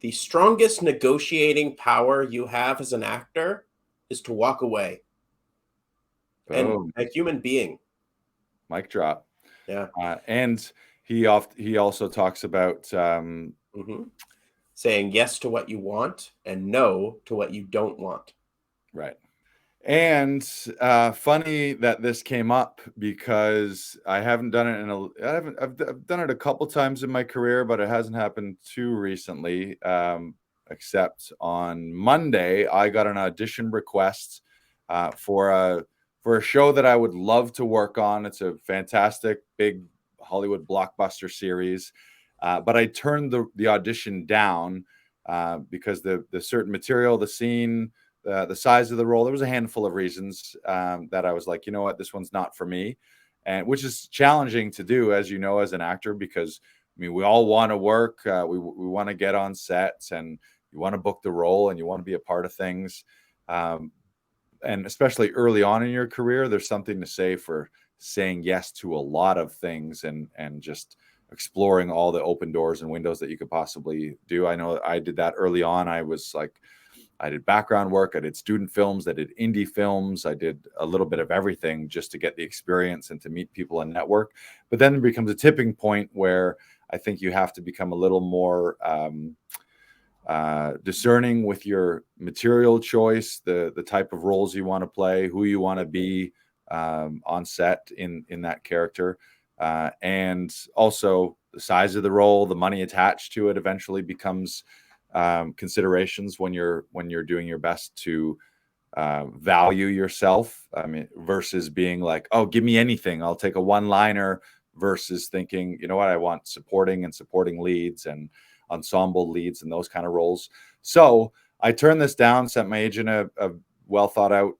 the strongest negotiating power you have as an actor is to walk away. And Boom. a human being. Mic drop. Yeah. And he also talks about Saying yes to what you want and no to what you don't want. right. And funny that this came up because I haven't done it I've done it a couple times in my career, but it hasn't happened too recently. Except on Monday, I got an audition request for a show that I would love to work on. It's a fantastic big Hollywood blockbuster series, but I turned the audition down because the certain material, the scene, the size of the role. There was a handful of reasons that I was like, you know what, this one's not for me, and which is challenging to do, as you know, as an actor, because I mean, we all want to work, we want to get on sets, and you want to book the role, and you want to be a part of things, and especially early on in your career, there's something to say for saying yes to a lot of things and just exploring all the open doors and windows that you could possibly do. I know I did that early on. I did background work, I did student films, I did indie films, I did a little bit of everything just to get the experience and to meet people and network. But then it becomes a tipping point where I think you have to become a little more discerning with your material choice, the type of roles you want to play, who you want to be on set in that character, and also the size of the role, the money attached to it eventually becomes considerations when you're doing your best to value yourself. I mean, versus being like, oh, give me anything, I'll take a one-liner, versus thinking, you know what, I want supporting leads and ensemble leads and those kind of roles. So I turned this down, sent my agent a well thought out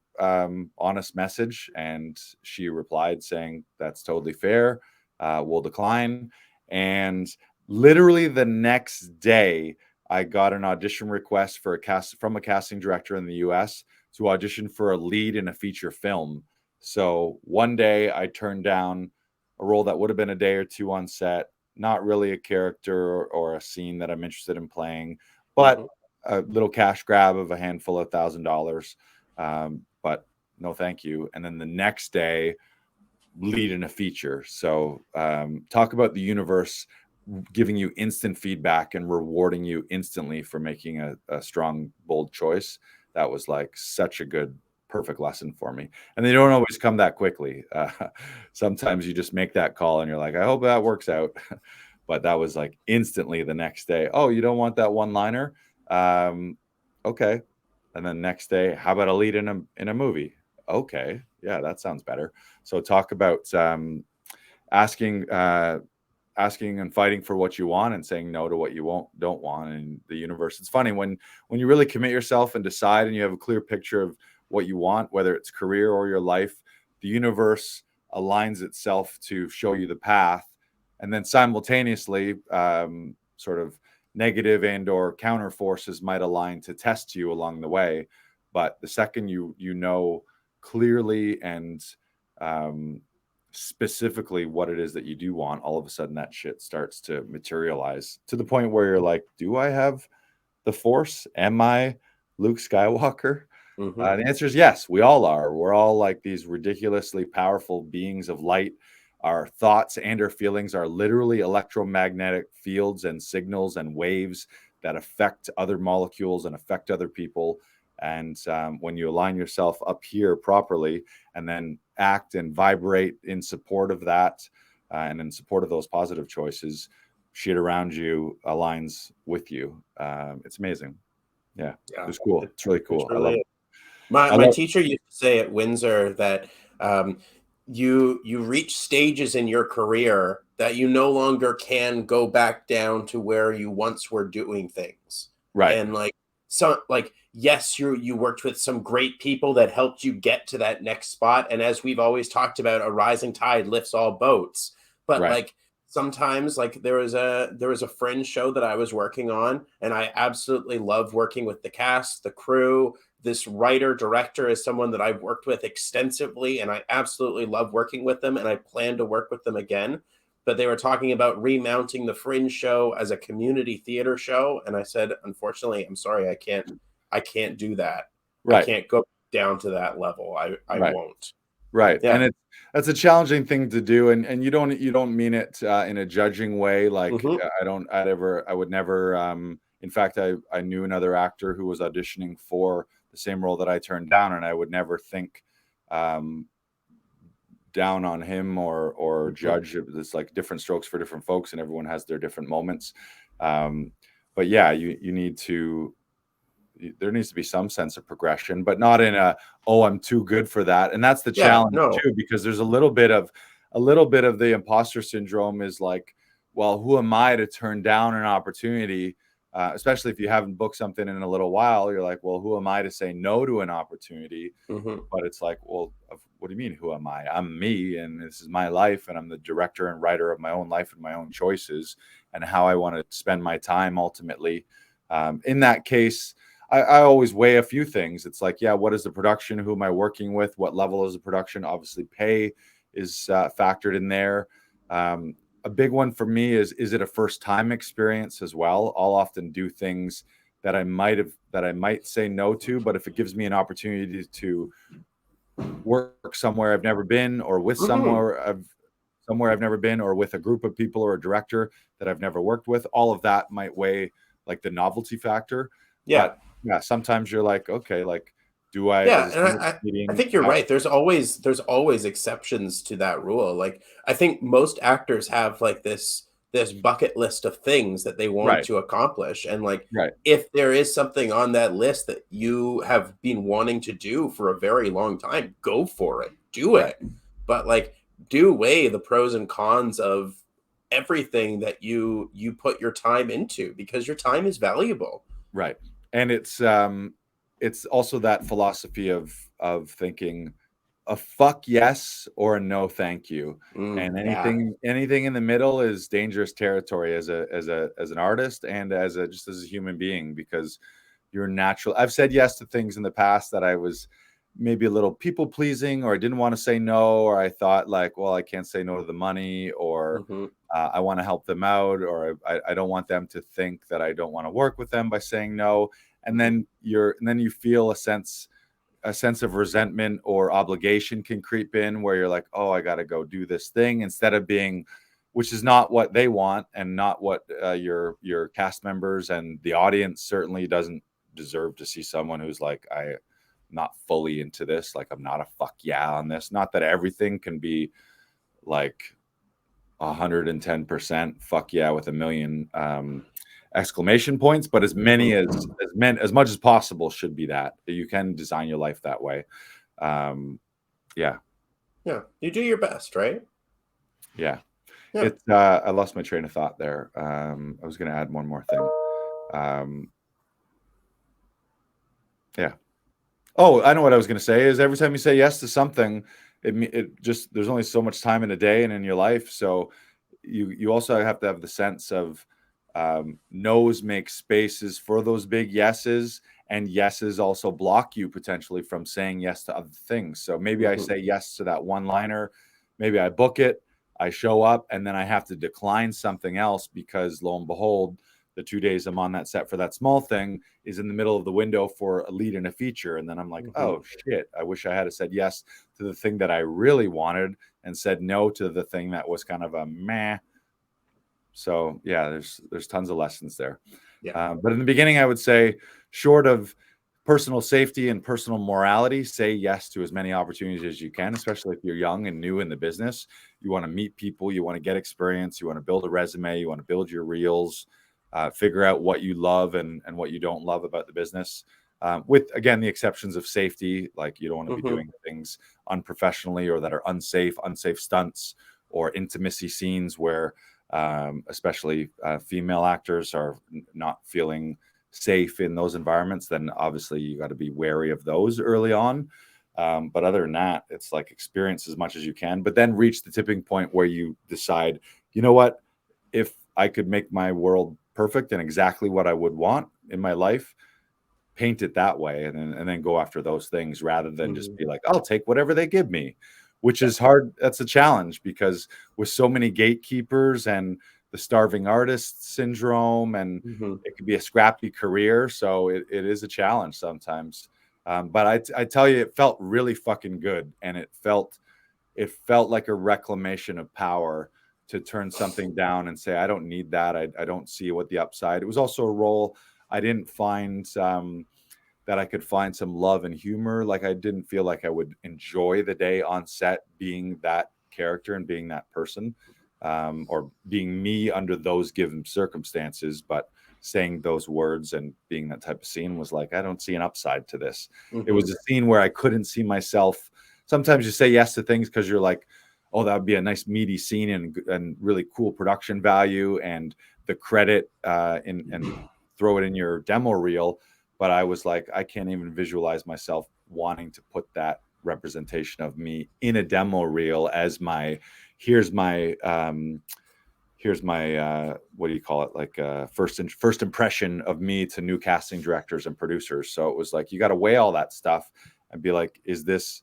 honest message, and she replied saying that's totally fair, we'll decline. And literally the next day I got an audition request for from a casting director in the US to audition for a lead in a feature film. So one day I turned down a role that would have been a day or two on set, not really a character or a scene that I'm interested in playing, but a little cash grab of a handful of $1,000. But no, thank you. And then the next day, lead in a feature. So talk about the universe giving you instant feedback and rewarding you instantly for making a strong, bold choice. That was like such a good, perfect lesson for me. And they don't always come that quickly. Sometimes you just make that call and you're like, I hope that works out. But that was like instantly the next day. Oh, you don't want that one liner? Okay. And then next day, how about a lead in a movie? Okay. Yeah, that sounds better. So talk about asking and fighting for what you want and saying no to what you don't want in the universe. It's funny when you really commit yourself and decide and you have a clear picture of what you want, whether it's career or your life, the universe aligns itself to show you the path. And then simultaneously, sort of negative and or counter forces might align to test you along the way. But the second you know clearly and specifically what it is that you do want, all of a sudden that shit starts to materialize to the point where you're like, do I have the force? Am I Luke Skywalker? The answer is yes, we all are. We're all like these ridiculously powerful beings of light. Our thoughts and our feelings are literally electromagnetic fields and signals and waves that affect other molecules and affect other people. And when you align yourself up here properly and then act and vibrate in support of that and in support of those positive choices, shit around you aligns with you. It's amazing. Yeah, it's cool. It's really cool. I love it. My teacher used to say at Windsor that you reach stages in your career that you no longer can go back down to where you once were doing things. Right. And yes, you worked with some great people that helped you get to that next spot. And as we've always talked about, a rising tide lifts all boats. But right. Sometimes there was a Fringe show that I was working on, and I absolutely love working with the cast, the crew. This writer director is someone that I've worked with extensively, and I absolutely love working with them, and I plan to work with them again. but they were talking about remounting the Fringe show as a community theater show, and I said, unfortunately, I'm sorry, I can't do that. I Right. can't go down to that level. I Right. won't. Right. Yeah. And that's a challenging thing to do. And you don't mean it in a judging way. Like Hmm. I would never, in fact, I knew another actor who was auditioning for the same role that I turned down, and I would never think, um, down on him or Hmm. judge. It's like different strokes for different folks, and everyone has their different moments. Um, but yeah, you need to, there needs to be some sense of progression, but not in a, oh, I'm too good for that. And that's the Yeah. challenge No. too, because there's a little bit of the imposter syndrome is like, well, who am I to turn down an opportunity? Especially if you haven't booked something in a little while, you're like, well, who am I to say no to an opportunity? Hmm. But it's like, well, what do you mean, who am I? I'm me, and this is my life, and I'm the director and writer of my own life and my own choices and how I want to spend my time ultimately. In that case, I always weigh a few things. It's like, yeah, what is the production? Who am I working with? What level is the production? Obviously, pay is factored in there. A big one for me is it a first time experience as well? I'll often do things that I might say no to, but if it gives me an opportunity to work somewhere I've never been, or with Hmm. somewhere I've never been, or with a group of people or a director that I've never worked with, all of that might weigh like the novelty factor. Yeah. But yeah, sometimes you're like, okay, like, do I, Yeah, as a and senior I meeting, think you're right. There's always exceptions to that rule. Like I think most actors have like this bucket list of things that they want right, to accomplish, and like right, if there is something on that list that you have been wanting to do for a very long time, go for it. Do right, it. But like do weigh the pros and cons of everything that you put your time into, because your time is valuable. right. And it's also that philosophy of thinking a fuck yes or a no thank you. And Yeah. anything in the middle is dangerous territory as an artist and just as a human being, because you're natural. I've said yes to things in the past that I was maybe a little people pleasing, or I didn't want to say no, or I thought like, well, I can't say no to the money, or Hmm. I want to help them out, or I don't want them to think that I don't want to work with them by saying no. And Hmm. then you feel a sense of resentment or obligation can creep in, where you're like, oh, I got to go do this thing, instead of being, which is not what they want, and not what your cast members and the audience certainly doesn't deserve to see someone who's like, I'm not fully into this, like I'm not a fuck yeah on this. Not that everything can be like 110% fuck yeah with a million exclamation points, but as many Hmm. as much as possible should be that you can design your life that way. um yeah, Yeah. You do your best, right? yeah. Yeah. It's I lost my train of thought there. I was going to add one more thing. um yeah. Oh, I know what I was going to say is every time you say yes to something, it just, there's only so much time in a day and in your life. So you also have to have the sense of, no's make spaces for those big yeses, and yeses also block you potentially from saying yes to other things. So maybe I Hmm. say yes to that one liner, maybe I book it, I show up, and then I have to decline something else because lo and behold, the 2 days I'm on that set for that small thing is in the middle of the window for a lead in a feature. And then I'm like, Hmm. oh shit, I wish I had said yes to the thing that I really wanted and said no to the thing that was kind of a meh. So yeah, there's tons of lessons there. Yeah. But in the beginning, I would say, short of personal safety and personal morality, say yes to as many opportunities as you can, especially if you're young and new in the business. You want to meet people, you want to get experience, you want to build a resume, you want to build your reels, figure out what you love and what you don't love about the business. With, again, the exceptions of safety, like you don't want to be Hmm. doing things unprofessionally or that are unsafe stunts or intimacy scenes where especially female actors are not feeling safe in those environments. Then obviously you got to be wary of those early on. But other than that, it's like experience as much as you can, but then reach the tipping point where you decide, you know what, if I could make my world perfect and exactly what I would want in my life, paint it that way, and then go after those things rather than just Hmm. be like, I'll take whatever they give me. which is hard. That's a challenge because with so many gatekeepers and the starving artist syndrome, and Mm-hmm. it could be a scrappy career. So it is a challenge sometimes. But I tell you, it felt really fucking good. And it felt like a reclamation of power to turn something down and say, I don't need that. I don't see what the upside. It was also a role I didn't find that I could find some love and humor. Like I didn't feel like I would enjoy the day on set being that character and being that person, or being me under those given circumstances. But saying those words and being that type of scene was like, I don't see an upside to this. Mm-hmm. It was a scene where I couldn't see myself. Sometimes you say yes to things because you're like, oh, that would be a nice meaty scene and really cool production value and the credit and throw it in your demo reel. But I was like, I can't even visualize myself wanting to put that representation of me in a demo reel as my, here's my what do you call it, like first impression of me to new casting directors and producers. So it was like, you got to weigh all that stuff and be like, is this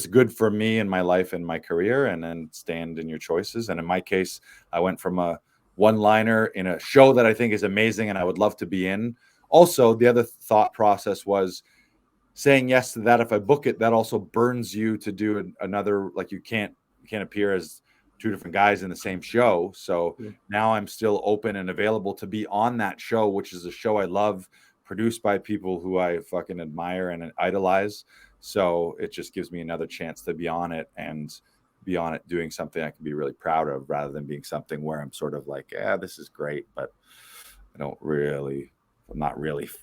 good for me in my life and my career? And then stand in your choices. And in my case, I went from a one liner in a show that I think is amazing and I would love to be in. Also, the other thought process was saying yes to that. If I book it, that also burns you to do another, like you can't appear as two different guys in the same show. So now I'm still open and available to be on that show, which is a show I love, produced by people who I fucking admire and idolize. So it just gives me another chance to be on it and be on it doing something I can be really proud of, rather than being something where I'm sort of like, yeah, this is great, but I'm not really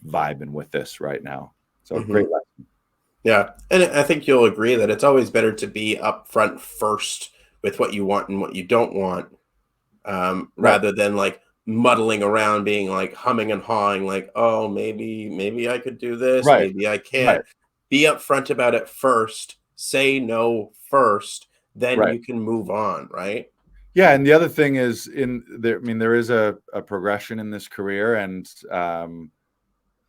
vibing with this right now. So Mm-hmm. great lesson. Yeah. And I think you'll agree that it's always better to be upfront first with what you want and what you don't want, rather than like muddling around, being like humming and hawing, like, oh, maybe I could do this, Right. maybe I Right. can't. Be upfront about it first, say no first, then Right. you can move on, right? Yeah, and the other thing is in there. I mean, there is a progression in this career, and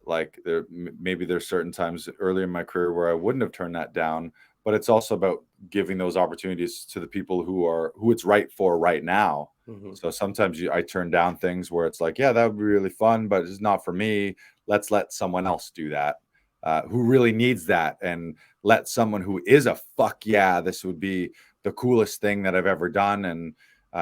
like maybe there's certain times earlier in my career where I wouldn't have turned that down. But it's also about giving those opportunities to the people who it's right for right now. Mm-hmm. So sometimes I turn down things where it's like, yeah, that would be really fun, but it's not for me. Let's let someone else do that, who really needs that, and let someone who is a fuck yeah, this would be the coolest thing that I've ever done, and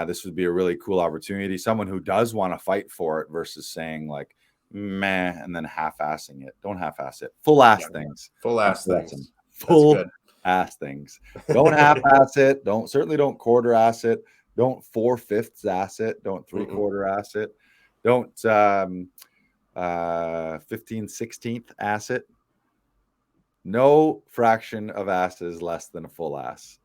this would be a really cool opportunity. Someone who does want to fight for it versus saying like, meh, and then half-assing it. Don't half-ass it. Full-ass things. Full ass things. That's Full good. ass things. Don't half-ass it. Certainly don't quarter-ass it. Don't 4/5 ass it. Don't 3/4 ass it. Don't 15/16 ass it. No fraction of ass is less than a full ass.